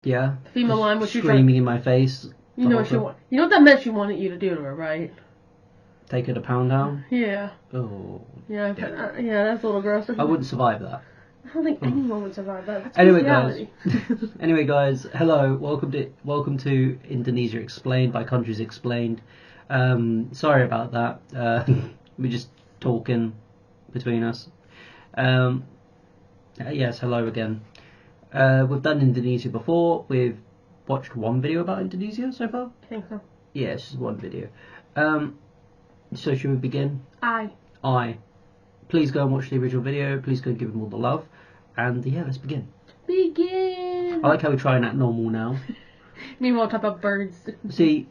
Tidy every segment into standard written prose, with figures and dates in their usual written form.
Yeah. The female line, which screaming in my face. You know what she want. You know what that meant? She wanted you to do to her, right? Take her to Pound Town? Yeah. Oh. Yeah, that's a little gross. I wouldn't survive that. I don't think anyone would survive that. That's Anyway, reality. guys. Anyway, guys. Hello. Welcome to Indonesia Explained by Countries Explained. Sorry about that. We're just talking between us. Yes. Hello again. We've done Indonesia before. We've watched one video about Indonesia so far. I think so. Yeah, it's just one video. So should we begin? Aye. Please go and watch the original video. Please go and give him all the love. And yeah, let's begin. Begin! I like how we're trying that normal now. Meanwhile, talk about birds. See,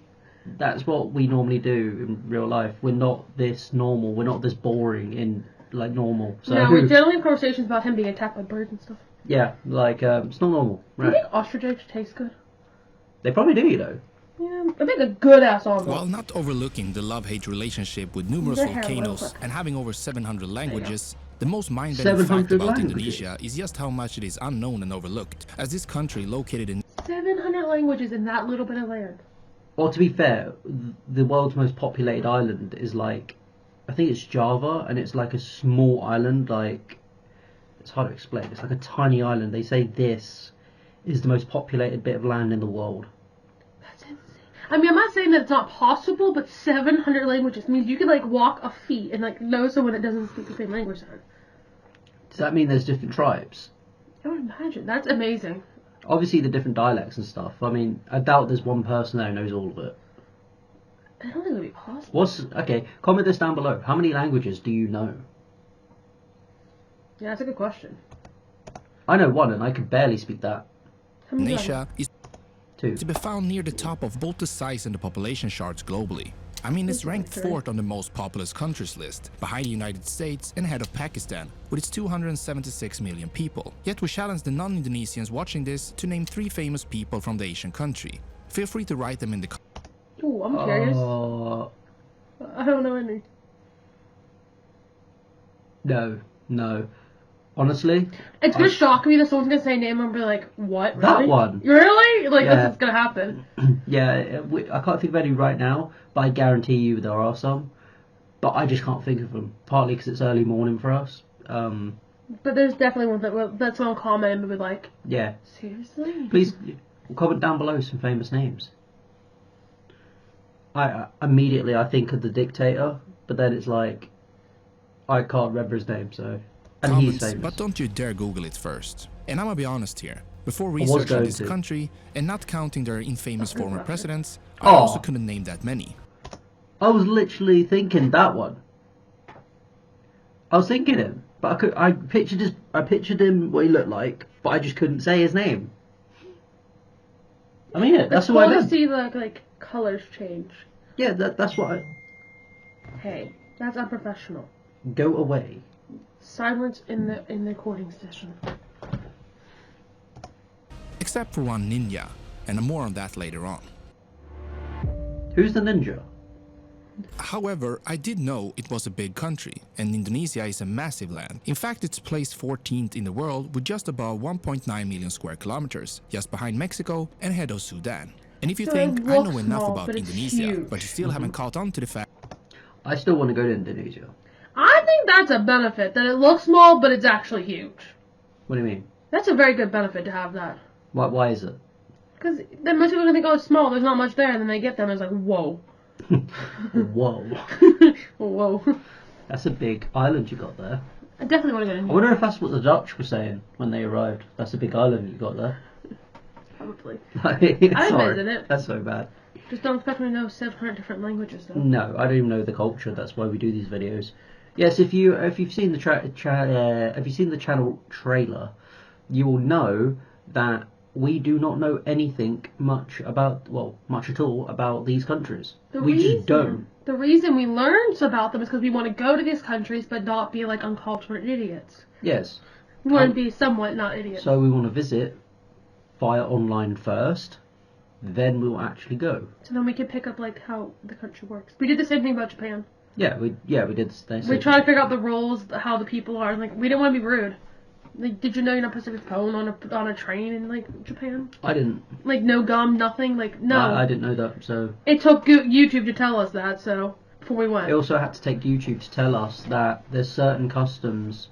that's what we normally do in real life. We're not this normal. We're not this boring in like normal. So no, we generally have conversations about him being attacked by birds and stuff. Yeah, like it's not normal. Right? Do you think ostrich eggs taste good? They probably do, you know. Yeah, I think a good ass omelet. While not overlooking the love-hate relationship with numerous volcanoes and having over 700 languages, the most mind-bending fact about Indonesia is just how much it is unknown and overlooked, as this country located in 700 languages in that little bit of land. Well, to be fair, the world's most populated island is like, I think it's Java, and it's like a small island, like, it's hard to explain, it's like a tiny island. They say this is the most populated bit of land in the world. That's insane. I mean, I'm not saying that it's not possible, but 700 languages means you could, like, walk a feet and, like, know someone that doesn't speak the same language then. Does that mean there's different tribes? I would imagine. That's amazing. Obviously, the different dialects and stuff. I mean, I doubt there's one person there who knows all of it. I don't think it would be possible. Okay, comment this down below. How many languages do you know? Yeah, that's a good question. I know one, and I could barely speak that. Indonesia is Two. to be found near the top of both the size and the population charts globally. I mean, it's ranked 4th on the most populous countries list, behind the United States and ahead of Pakistan, with its 276 million people. Yet we challenge the non-Indonesians watching this to name 3 famous people from the Asian country. Feel free to write them in the comments. Ooh, I'm curious. I don't know any. No. Honestly, it's gonna shock me that someone's gonna say a name and be like, "What? Really? That one? Really? Like, Yeah. that's what's gonna happen." Yeah, I can't think of any right now, but I guarantee you there are some. But I just can't think of them. Partly because it's early morning for us. But there's definitely one that's gonna comment and be like, Yeah. "Seriously?" Please comment down below some famous names. I immediately think of the dictator, but then it's like I can't remember his name, so. And he's famous. But don't you dare Google it first. And I'm gonna be honest here. Before researching this country, and not counting their infamous former presidents, I also couldn't name that many. I was literally thinking that one. I was thinking him, but I pictured him what he looked like, but I just couldn't say his name. I mean it. That's what I meant. It's cool to see like colors change. Yeah, that's what I. Hey, that's unprofessional. Go away. Silence in the recording session. Except for one ninja, and more on that later on. Who's the ninja? However, I did know it was a big country, and Indonesia is a massive land. In fact, it's placed 14th in the world with just above 1.9 million square kilometers, just behind Mexico and ahead of Sudan. And if you think I know enough about Indonesia, but you still haven't caught on to the fact... I still want to go to Indonesia. I think that's a benefit, that it looks small, but it's actually huge. What do you mean? That's a very good benefit to have that. Why is it? Because then most people are going to think, oh, it's small, there's not much there, and then they get there and it's like, whoa. Whoa. Whoa. That's a big island you got there. I definitely want to go to India. I wonder if that's what the Dutch were saying when they arrived. That's a big island you got there. Probably. I'd visit it. That's so bad. Just don't expect me to know 700 different languages, though. No, I don't even know the culture. That's why we do these videos. Yes, if you've seen the channel trailer, you will know that we do not know anything much at all about these countries. We just don't. The reason we learned about them is because we want to go to these countries but not be like uncultured idiots. Yes. We want to be somewhat not idiots. So we want to visit via online first, then we'll actually go. So then we can pick up like how the country works. We did the same thing about Japan. Yeah, we did the same. We tried to figure out the rules, how the people are, and like we didn't want to be rude. Like, did you know you're not supposed to have a phone on a train in, like, Japan? I didn't. Like, no gum, nothing? Like, no. I didn't know that, so... It took YouTube to tell us that, so, before we went. It also had to take YouTube to tell us that there's certain customs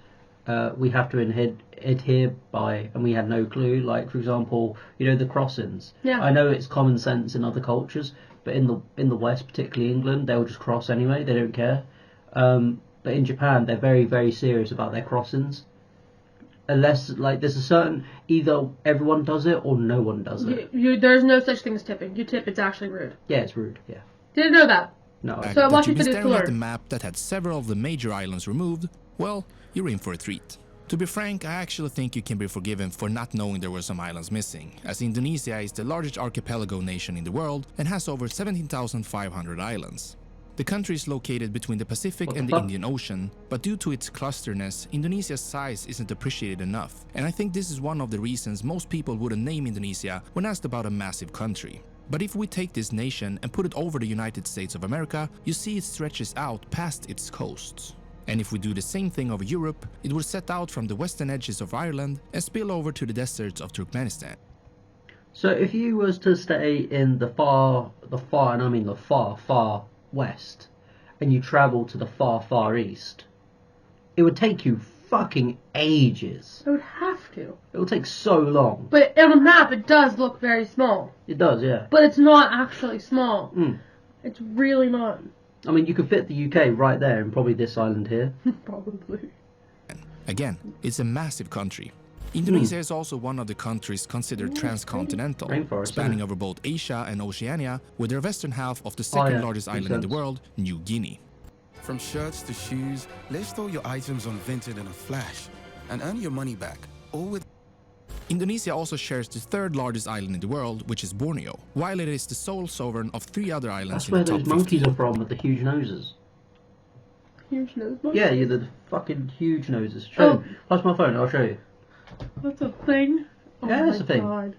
we have to adhere by, and we had no clue. Like, for example, you know, the crossings. Yeah. I know it's common sense in other cultures, but in the West, particularly England, they'll just cross anyway. They don't care. But in Japan, they're very, very serious about their crossings. Unless, like, there's a certain... Either everyone does it or no one does it. There's no such thing as tipping. You tip, it's actually rude. Yeah, it's rude, yeah. Didn't know that. No. So I watched you'd be videos to staring at the learn. map that had several of the major islands removed, well, you're in for a treat. To be frank, I actually think you can be forgiven for not knowing there were some islands missing, as Indonesia is the largest archipelago nation in the world and has over 17,500 islands. The country is located between the Pacific and the Indian Ocean, but due to its clusterness, Indonesia's size isn't appreciated enough, and I think this is one of the reasons most people wouldn't name Indonesia when asked about a massive country. But if we take this nation and put it over the United States of America, you see it stretches out past its coasts. And if we do the same thing over Europe, it would set out from the western edges of Ireland and spill over to the deserts of Turkmenistan. So if you was to stay in the far west, and you travel to the far east, it would take you fucking ages. I would have to. It will take so long. But on a map, it does look very small. It does, yeah. But it's not actually small. Mm. It's really not. I mean, you could fit the UK right there and probably this island here. Probably. Again, it's a massive country. Indonesia is also one of the countries considered transcontinental, Rainforest, spanning over both Asia and Oceania, with their western half of the second largest island in the world, New Guinea. From shirts to shoes, let's throw your items on Vinted in a flash and earn your money back, all with... Indonesia also shares the third largest island in the world, which is Borneo, while it is the sole sovereign of 3 other islands That's in where the top those monkeys 50. are from with the huge noses. Huge nose. Yeah, the fucking huge noses. Show me. Pass my phone, I'll show you. That's a thing. Oh Yeah, that's my a thing. God.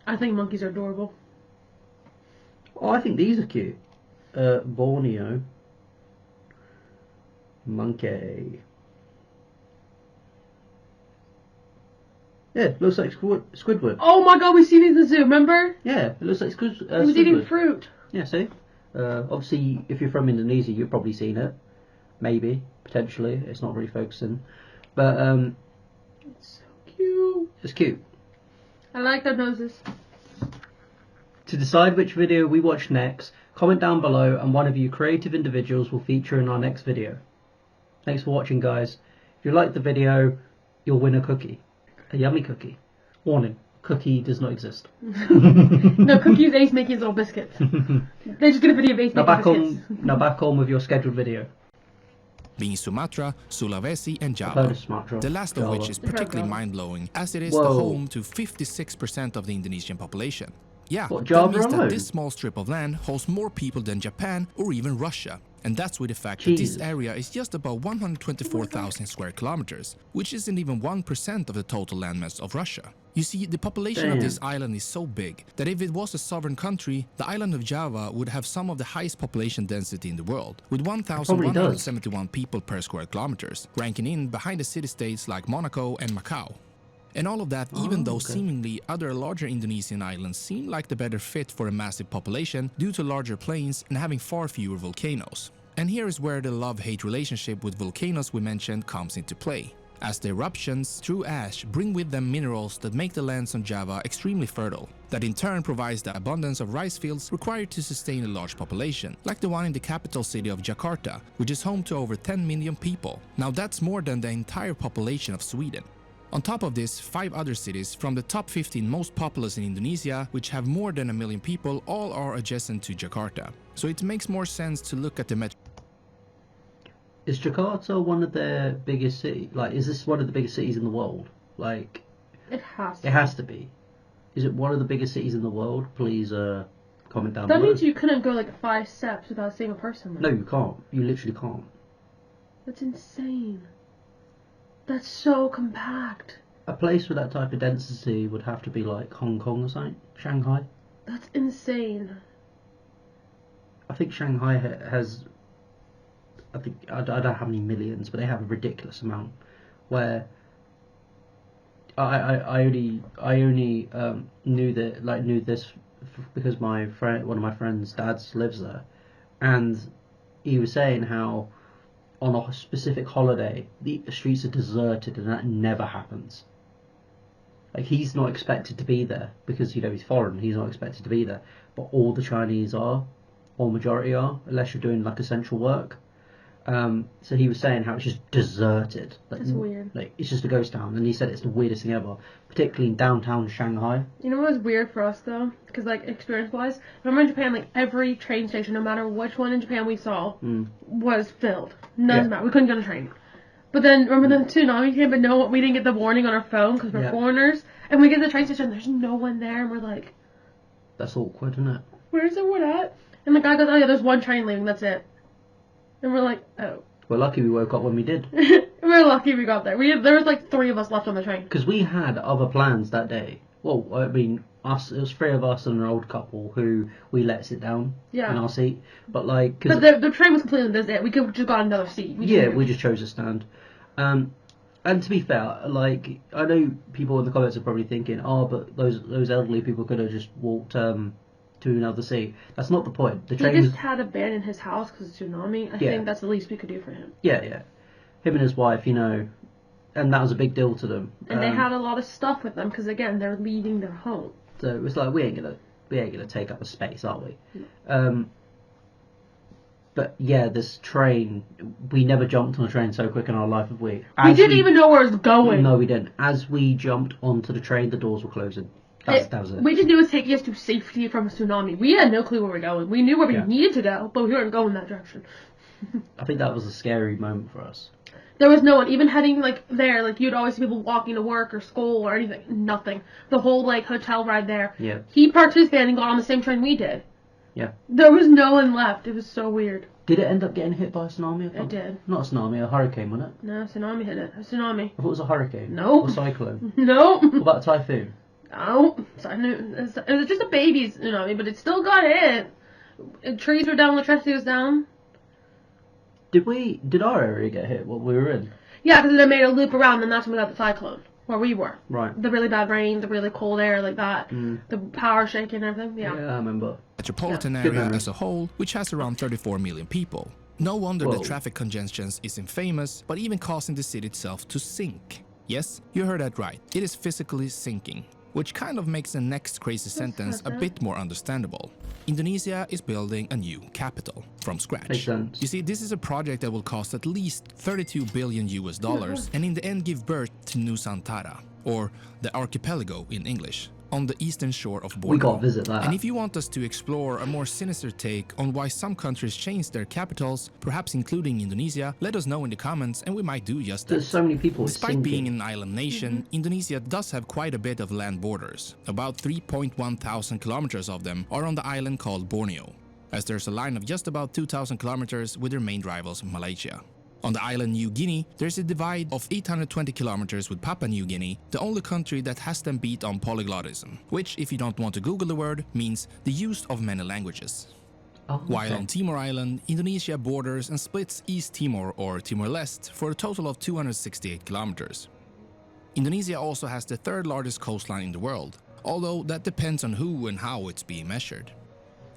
I think monkeys are adorable. Oh, I think these are cute. Borneo. Monkey. Yeah, looks like Squidward. Oh my God, we seen it in the zoo, remember? Yeah, it looks like He was eating Squidward. fruit. Yeah, see? Obviously, if you're from Indonesia, you've probably seen it. Maybe, potentially. It's not really focusing. But, It's so cute. it's cute. I like their noses. To decide which video we watch next, comment down below and one of you creative individuals will feature in our next video. Thanks for watching, guys. If you like the video, you'll win a cookie. A yummy cookie. Warning, cookie does not exist. No, Cookie's Ace making his little biscuits. They just get a video of Ace Now making biscuits. now back on with your scheduled video. Being Sumatra, Sulawesi and I've heard Java, of Sumatra. the last of Java. which is particularly mind-blowing, as it is Whoa. the home to 56% of the Indonesian population. Yeah, What, that Java means that alone? this small strip of land holds more people than Japan or even Russia. And that's with the fact that Jesus. this area is just about 124,000 square kilometers, which isn't even 1% of the total landmass of Russia. You see, the population of Damn. this island is so big that if it was a sovereign country, the island of Java would have some of the highest population density in the world, with 1,171 people per square kilometers, ranking in behind the city-states like Monaco and Macau. And all of that even though seemingly other larger Indonesian islands seem like the better fit for a massive population due to larger plains and having far fewer volcanoes. And here is where the love-hate relationship with volcanoes we mentioned comes into play, as the eruptions through ash bring with them minerals that make the lands on Java extremely fertile, that in turn provides the abundance of rice fields required to sustain a large population, like the one in the capital city of Jakarta, which is home to over 10 million people. Now that's more than the entire population of Sweden. On top of this, 5 other cities from the top 15 most populous in Indonesia, which have more than 1 million people, all are adjacent to Jakarta. So it makes more sense to look at the metro. Is Jakarta one of their biggest cities? Like, is this one of the biggest cities in the world? Like, It has to. it has to be. Is it one of the biggest cities in the world? Please comment down That below. means you couldn't go like 5 steps without seeing a person. No, you can't. You literally can't. That's insane. That's so compact. A place with that type of density would have to be like Hong Kong or something. Shanghai. That's insane. I think Shanghai has... I don't know how many millions, but they have a ridiculous amount. Where I only knew this because one of my friend's dads lives there, and he was saying how on a specific holiday the streets are deserted, and that never happens. Like, he's not expected to be there because he's foreign. He's not expected to be there, but all the Chinese are, or majority are, unless you're doing like essential work. So he was saying how it's just deserted. Like, That's weird. Like, it's just a ghost town, and he said it's the weirdest thing ever, particularly in downtown Shanghai. You know what was weird for us though? Because like experience-wise, remember in Japan, like every train station, no matter which one in Japan we saw, was filled. Doesn't matter. We couldn't get on a train. But then remember the tsunami came, but we didn't get the warning on our phone because we're foreigners, and we get to the train station, and there's no one there, and we're like, that's awkward, isn't it? Where's everyone at? And the guy goes, oh yeah, there's one train leaving, that's it. And we're like, oh. We're lucky we woke up when we did. We're lucky we got there. There was like 3 of us left on the train. Because we had other plans that day. Well, I mean, it was 3 of us and an old couple who we let sit down in our seat. But like, but the train was completely deserted. We could have just got another seat. We just chose to stand. And to be fair, like, I know people in the comments are probably thinking, oh, but those elderly people could have just walked to another sea. That's not the point. The train just had abandoned his house because of tsunami. I think that's the least we could do for him. Yeah. Him and his wife, and that was a big deal to them. And they had a lot of stuff with them because again, they're leaving their home. So it was like, we ain't gonna take up the space, are we? But yeah, this train, we never jumped on a train so quick in our life, have we? We didn't even know where it was going. No, we didn't. As we jumped onto the train, the doors were closing. That was it. We just knew it was taking us to safety from a tsunami. We had no clue where we were going. We knew where we needed to go, but we weren't going that direction. I think that was a scary moment for us. There was no one, even heading like there, like you'd always see people walking to work or school or anything. Nothing. The whole like hotel ride there. Yeah. He parked his van and got on the same train we did. Yeah. There was no one left. It was so weird. Did it end up getting hit by a tsunami? It did. Not a tsunami, a hurricane, wasn't it? No, tsunami hit it. A tsunami. I thought it was a hurricane. No. Or cyclone. No. What about a typhoon? Oh, it was just a baby tsunami, but it still got hit. Trees were down, electricity was down. Did our area get hit while we were in? Yeah, because they made a loop around, and that's when we got the cyclone, where we were. Right. The really bad rain, the really cold air, like that. The power shaking and everything, Yeah, I remember. Metropolitan area as a whole, which has around 34 million people. No wonder the traffic congestion is infamous, but even causing the city itself to sink. Yes, you heard that right. It is physically sinking, which kind of makes the next crazy sentence a bit more understandable. Indonesia is building a new capital from scratch. Makes sense. You see, this is a project that will cost at least $32 billion and in the end give birth to Nusantara, or the archipelago in English, on the eastern shore of Borneo. We got to visit that. And if you want us to explore a more sinister take on why some countries changed their capitals, perhaps including Indonesia, let us know in the comments and we might do just that. There's so many people Despite being an island nation, Indonesia does have quite a bit of land borders. About 3.1 thousand kilometers of them are on the island called Borneo, as there's a line of just about 2,000 kilometers with their main rivals Malaysia. On the island New Guinea, there's a divide of 820 kilometers with Papua New Guinea, the only country that has them beat on polyglottism, which, if you don't want to Google the word, means the use of many languages. While on Timor Island, Indonesia borders and splits East Timor or Timor-Leste for a total of 268 kilometers. Indonesia also has the 3rd largest coastline in the world, although that depends on who and how it's being measured.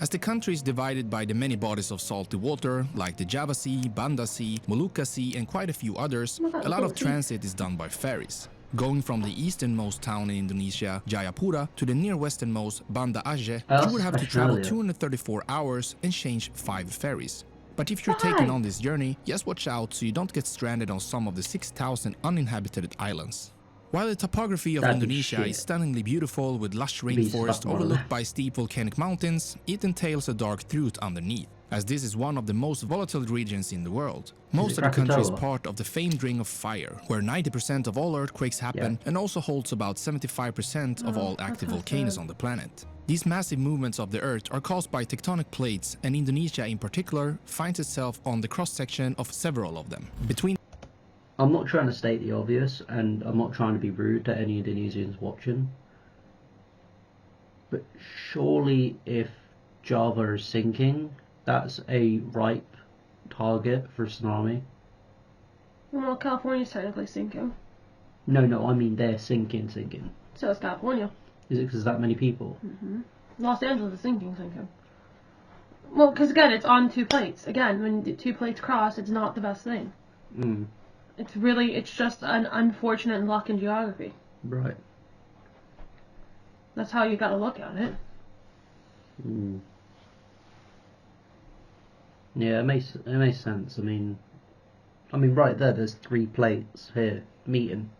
As the country is divided by the many bodies of salty water, like the Java Sea, Banda Sea, Molucca Sea and quite a few others, a lot of transit is done by ferries. Going from the easternmost town in Indonesia, Jayapura, to the near westernmost Banda Aceh, you would have to travel 234 hours and change 5 ferries. But if you're taking on this journey, just watch out so you don't get stranded on some of the 6,000 uninhabited islands. While the topography of Indonesia is stunningly beautiful with lush rainforest overlooked by steep volcanic mountains, it entails a dark truth underneath, as this is one of the most volatile regions in the world. Most of the country is part of the famed Ring of Fire, where 90% of all earthquakes happen and also holds about 75% of all active volcanoes on the planet. These massive movements of the Earth are caused by tectonic plates, and Indonesia in particular finds itself on the cross-section of several of them. I'm not trying to state the obvious, and I'm not trying to be rude to any Indonesians watching, but surely if Java is sinking, that's a ripe target for tsunami. Well, California's technically sinking. No, I mean they're sinking. So is California. Is it because that many people? Los Angeles is sinking. Well, because again, it's on two plates. Again, when the two plates cross, it's not the best thing. It's just an unfortunate luck in geography. Right. That's how you got to look at it. Yeah, it makes sense. I mean, right there's 3 plates here meeting.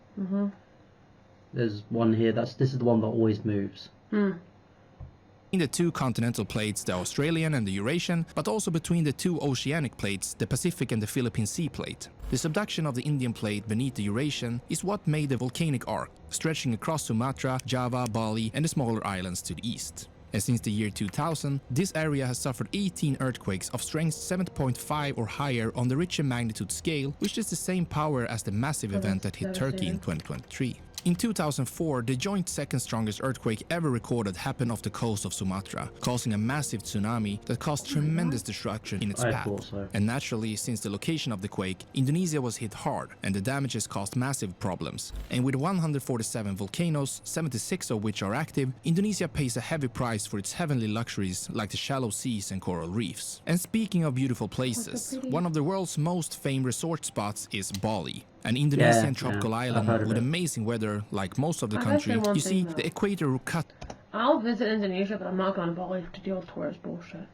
There's one here. This is the one that always moves. In the 2 continental plates, the Australian and the Eurasian, but also between the 2 oceanic plates, the Pacific and the Philippine Sea plate. The subduction of the Indian plate beneath the Eurasian is what made the volcanic arc, stretching across Sumatra, Java, Bali, and the smaller islands to the east. And since the year 2000, this area has suffered 18 earthquakes of strength 7.5 or higher on the Richter magnitude scale, which is the same power as the massive event that hit Turkey in 2023. In 2004, the joint second strongest earthquake ever recorded happened off the coast of Sumatra, causing a massive tsunami that caused tremendous destruction in its path. So. And naturally, since the location of the quake, Indonesia was hit hard, and the damages caused massive problems. And with 147 volcanoes, 76 of which are active, Indonesia pays a heavy price for its heavenly luxuries like the shallow seas and coral reefs. And speaking of beautiful places, one of the world's most famed resort spots is Bali. An Indonesian tropical island with amazing weather, like most of the country. You see, the equator cut. I'll visit Indonesia, but I'm not going to Bali to deal with tourist bullshit.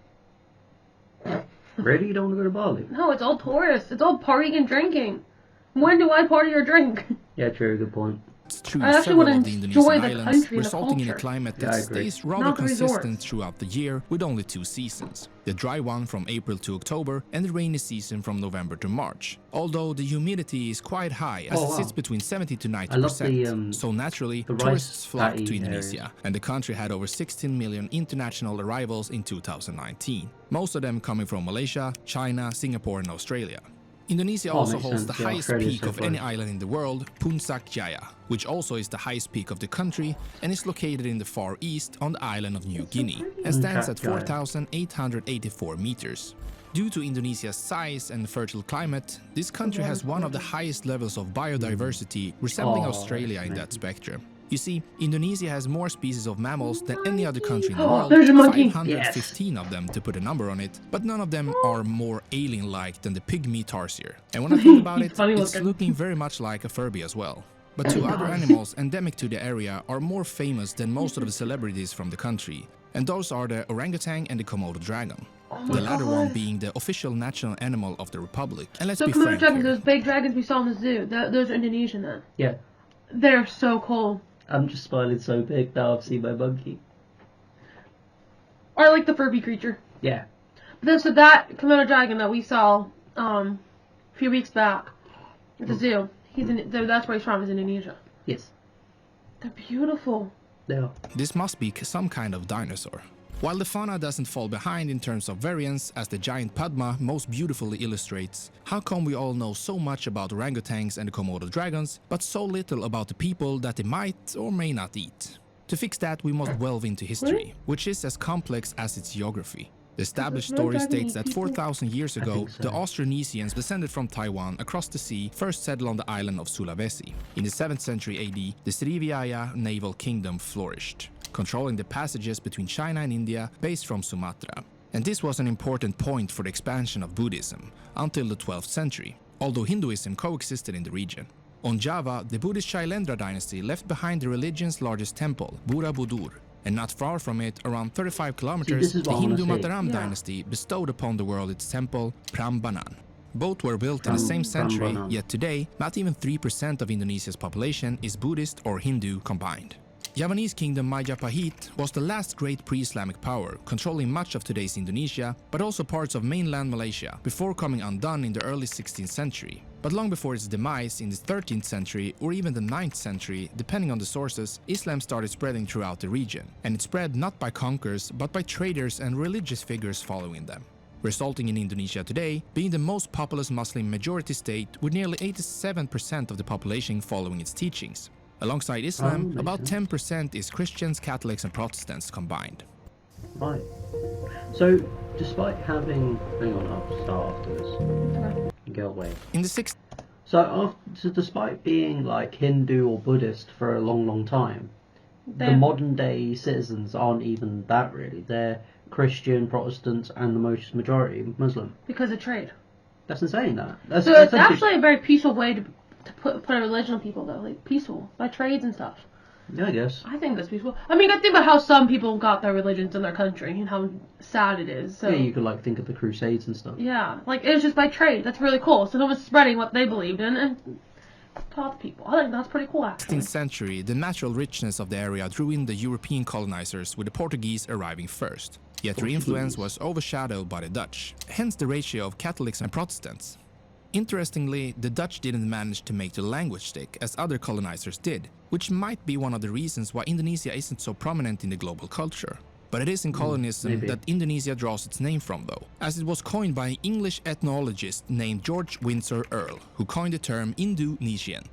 Really? You don't want to go to Bali? No, it's all tourists. It's all partying and drinking. When do I party or drink? Yeah, true. Good point. Through I actually several want of to the enjoy Indonesian the islands, country and the resulting in a culture. climate Yeah, that I agree. stays rather Not the consistent resorts. throughout the year, with only 2 seasons. The dry one from April to October, and the rainy season from November to March. Although the humidity is quite high, as it sits between 70 to 90%. So naturally, tourists flock to Indonesia, and the country had over 16 million international arrivals in 2019. Most of them coming from Malaysia, China, Singapore, and Australia. Indonesia also holds the highest peak of any island in the world, Puncak Jaya, which also is the highest peak of the country and is located in the far east on the island of New Guinea and stands at 4,884 meters. Due to Indonesia's size and fertile climate, this country has one of the highest levels of biodiversity, resembling Australia in that spectrum. You see, Indonesia has more species of mammals than any other country in the world, there's a monkey. 515 of them to put a number on it, but none of them are more alien-like than the pygmy tarsier. And when I think about it, it's looking very much like a Furby as well. But 2 other animals endemic to the area are more famous than most of the celebrities from the country, and those are the orangutan and the Komodo dragon. The latter one being the official national animal of the Republic. And let's be frank dragons, here. those big dragons we saw in the zoo, those are Indonesian then. Yeah. They're so cool. I'm just smiling so big now I've seen my monkey. Or I like the Furby creature. Yeah. But so that Komodo dragon that we saw a few weeks back at the zoo, that's where he's from, is Indonesia. Yes. They're beautiful. They are. This must be some kind of dinosaur. While the fauna doesn't fall behind in terms of variance, as the giant Padma most beautifully illustrates, how come we all know so much about orangutans and the Komodo dragons, but so little about the people that they might or may not eat? To fix that, we must delve into history, which is as complex as its geography. The established story states that 4,000 years ago, the Austronesians descended from Taiwan across the sea first settled on the island of Sulawesi. In the 7th century AD, the Srivijaya naval kingdom flourished, controlling the passages between China and India based from Sumatra. And this was an important point for the expansion of Buddhism until the 12th century, although Hinduism coexisted in the region. On Java, the Buddhist Shailendra dynasty left behind the religion's largest temple, Borobudur, and not far from it, around 35 kilometers, the Hindu Mataram dynasty bestowed upon the world its temple, Prambanan. Both were built in the same century, yet today, not even 3% of Indonesia's population is Buddhist or Hindu combined. Javanese kingdom Majapahit was the last great pre-Islamic power, controlling much of today's Indonesia, but also parts of mainland Malaysia, before coming undone in the early 16th century. But long before its demise in the 13th century or even the 9th century, depending on the sources, Islam started spreading throughout the region, and it spread not by conquerors, but by traders and religious figures following them, resulting in Indonesia today being the most populous Muslim majority state with nearly 87% of the population following its teachings. Alongside Islam, about 10% is Christians, Catholics and Protestants combined. Right. So, despite having... Hang on, I'll start afterwards. Go away. In the 6th... So despite being like Hindu or Buddhist for a long time, the modern day citizens aren't even that really. They're Christian, Protestants, and the majority Muslim. Because of trade. That's insane. So it's actually a very peaceful way to put a religion on people, though. Like, peaceful. By trades and stuff. Yeah, I guess. I think that's peaceful. I mean, I think about how some people got their religions in their country and how sad it is. So. Yeah, you could like think of the Crusades and stuff. Yeah, like it was just by trade. That's really cool. So no one's spreading what they believed in and taught people. I think that's pretty cool, actually. In the 16th century, the natural richness of the area drew in the European colonizers, with the Portuguese arriving first. Yet their influence was overshadowed by the Dutch, hence the ratio of Catholics and Protestants. Interestingly, the Dutch didn't manage to make the language stick as other colonizers did, which might be one of the reasons why Indonesia isn't so prominent in the global culture. But it is in colonialism that Indonesia draws its name from, though, as it was coined by an English ethnologist named George Windsor Earle, who coined the term Indonesian.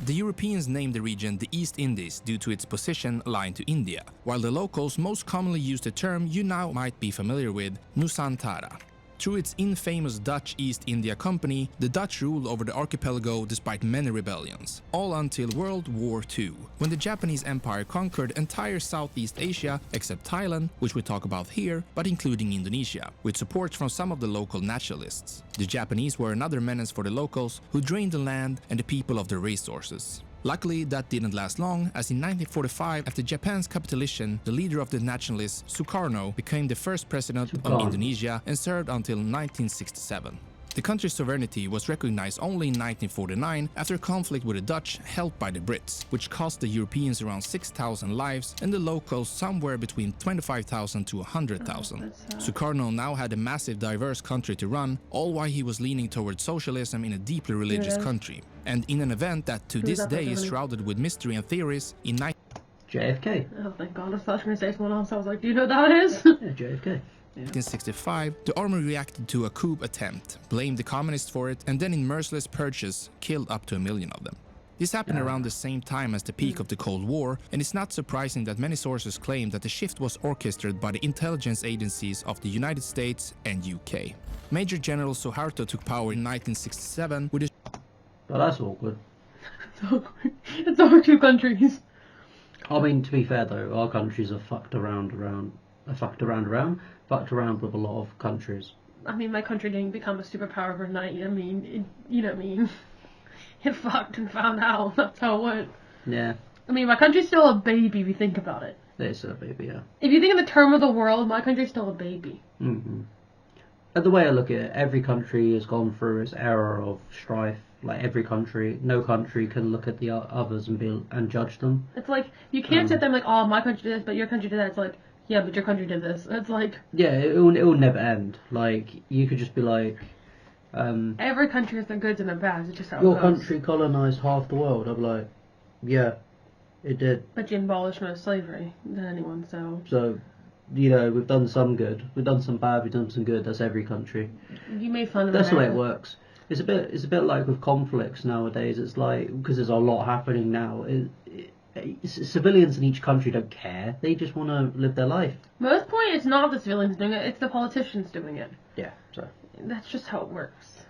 The Europeans named the region the East Indies due to its position aligned to India, while the locals most commonly used the term you now might be familiar with, Nusantara. Through its infamous Dutch East India Company, the Dutch ruled over the archipelago despite many rebellions, all until World War II, when the Japanese Empire conquered entire Southeast Asia except Thailand, which we talk about here, but including Indonesia, with support from some of the local nationalists. The Japanese were another menace for the locals, who drained the land and the people of their resources. Luckily, that didn't last long, as in 1945, after Japan's capitulation, the leader of the nationalists, Sukarno, became the first president of Indonesia and served until 1967. The country's sovereignty was recognized only in 1949 after a conflict with the Dutch helped by the Brits, which cost the Europeans around 6,000 lives and the locals somewhere between 25,000 to 100,000. Sukarno now had a massive diverse country to run, all while he was leaning towards socialism in a deeply religious country. And in an event that to this day is shrouded with mystery and theories, in JFK. Oh, thank God, I thought you were going to say someone else. I was like, do you know who that is? Yeah, JFK. 1965, the army reacted to a coup attempt, blamed the communists for it, and then in merciless purges killed up to 1 million of them. This happened around the same time as the peak of the Cold War, and it's not surprising that many sources claim that the shift was orchestrated by the intelligence agencies of the United States and UK. Major General Suharto took power in 1967 with his... Well, that's awkward. It's our two countries. I mean, to be fair though, our countries are fucked around with a lot of countries. I mean, my country didn't become a superpower overnight. I mean, you know what I mean? It fucked and found out. That's how it went. Yeah. I mean, my country's still a baby if you think about it. It's a baby, yeah. If you think in the term of the world, my country's still a baby. Mm-hmm. And the way I look at it, every country has gone through its era of strife. Like every country, no country can look at the others and judge them. It's like, you can't sit there and like, oh, my country did this, but your country did that. It's like, yeah, but your country did this. It's like... Yeah, it will never end. Like, you could just be like... every country has their goods and their bads. It's just how it your goes. country colonised half the world. I'm like, yeah, it did. But you abolished more slavery than anyone, so... So, you know, we've done some good. We've done some bad, we've done some good. That's every country. You made fun of That's the way it America. works. It's a bit like with conflicts nowadays. It's like, because there's a lot happening now, civilians in each country don't care. They just want to live their life. Most point, it's not the civilians doing it, it's the politicians doing it. Yeah, so. That's just how it works.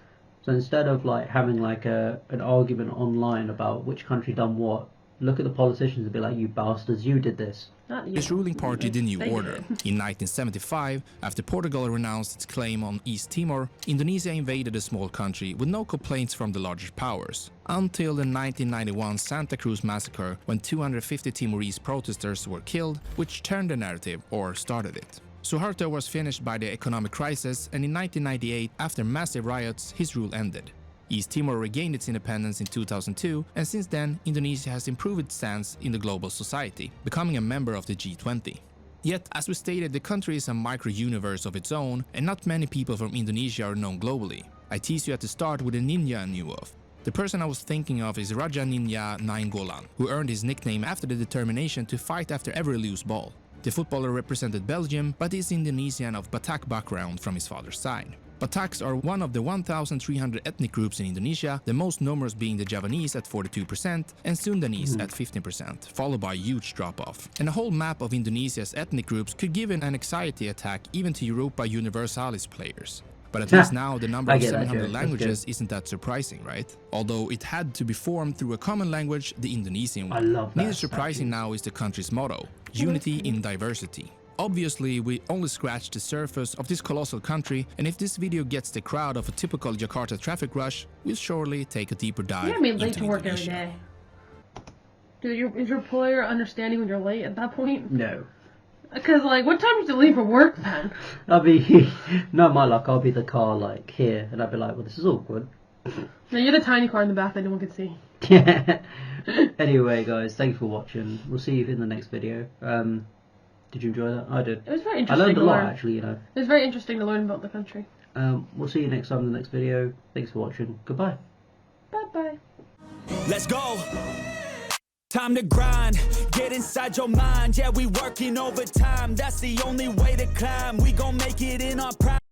So instead of like having like an argument online about which country done what, look at the politicians and be like, you bastards, you did this. Not you. His ruling party, the New They Order. did. In 1975, after Portugal renounced its claim on East Timor, Indonesia invaded a small country with no complaints from the larger powers. Until the 1991 Santa Cruz massacre, when 250 Timorese protesters were killed, which turned the narrative, or started it. Suharto was finished by the economic crisis, and in 1998, after massive riots, his rule ended. East Timor regained its independence in 2002, and since then, Indonesia has improved its stance in the global society, becoming a member of the G20. Yet, as we stated, the country is a micro-universe of its own, and not many people from Indonesia are known globally. I teased you at the start with a ninja I knew of. The person I was thinking of is Raja Ninja Nainggolan, who earned his nickname after the determination to fight after every loose ball. The footballer represented Belgium, but is Indonesian of Batak background from his father's side. Bataks are one of the 1,300 ethnic groups in Indonesia, the most numerous being the Javanese at 42% and Sundanese at 15%, followed by a huge drop-off. And a whole map of Indonesia's ethnic groups could give an anxiety attack even to Europa Universalis players. But at least now the number I of get that 700 joke. languages isn't that surprising, right? Although it had to be formed through a common language, the Indonesian one. I love that. Neither surprising now is the country's motto, unity in diversity. Obviously, we only scratched the surface of this colossal country, and if this video gets the crowd of a typical Jakarta traffic rush, we'll surely take a deeper dive You're gonna be late into to work every Indonesia. day. Dude, is your employer understanding when you're late at that point? No. Because, like, what time did you leave for work then? I'll be, no, my luck, I'll be the car, like, here, and I'll be like, well, this is awkward. No, you're the tiny car in the back that no one can see. Yeah. Anyway, guys, thanks for watching. We'll see you in the next video. Did you enjoy that? I did. It was very I interesting learned a to lot, learn. actually, you know. It was very interesting to learn about the country. We'll see you next time in the next video. Thanks for watching. Goodbye. Bye-bye. Let's go. Time to grind, get inside your mind. Yeah, we working overtime. That's the only way to climb. We gon' make it in our prime.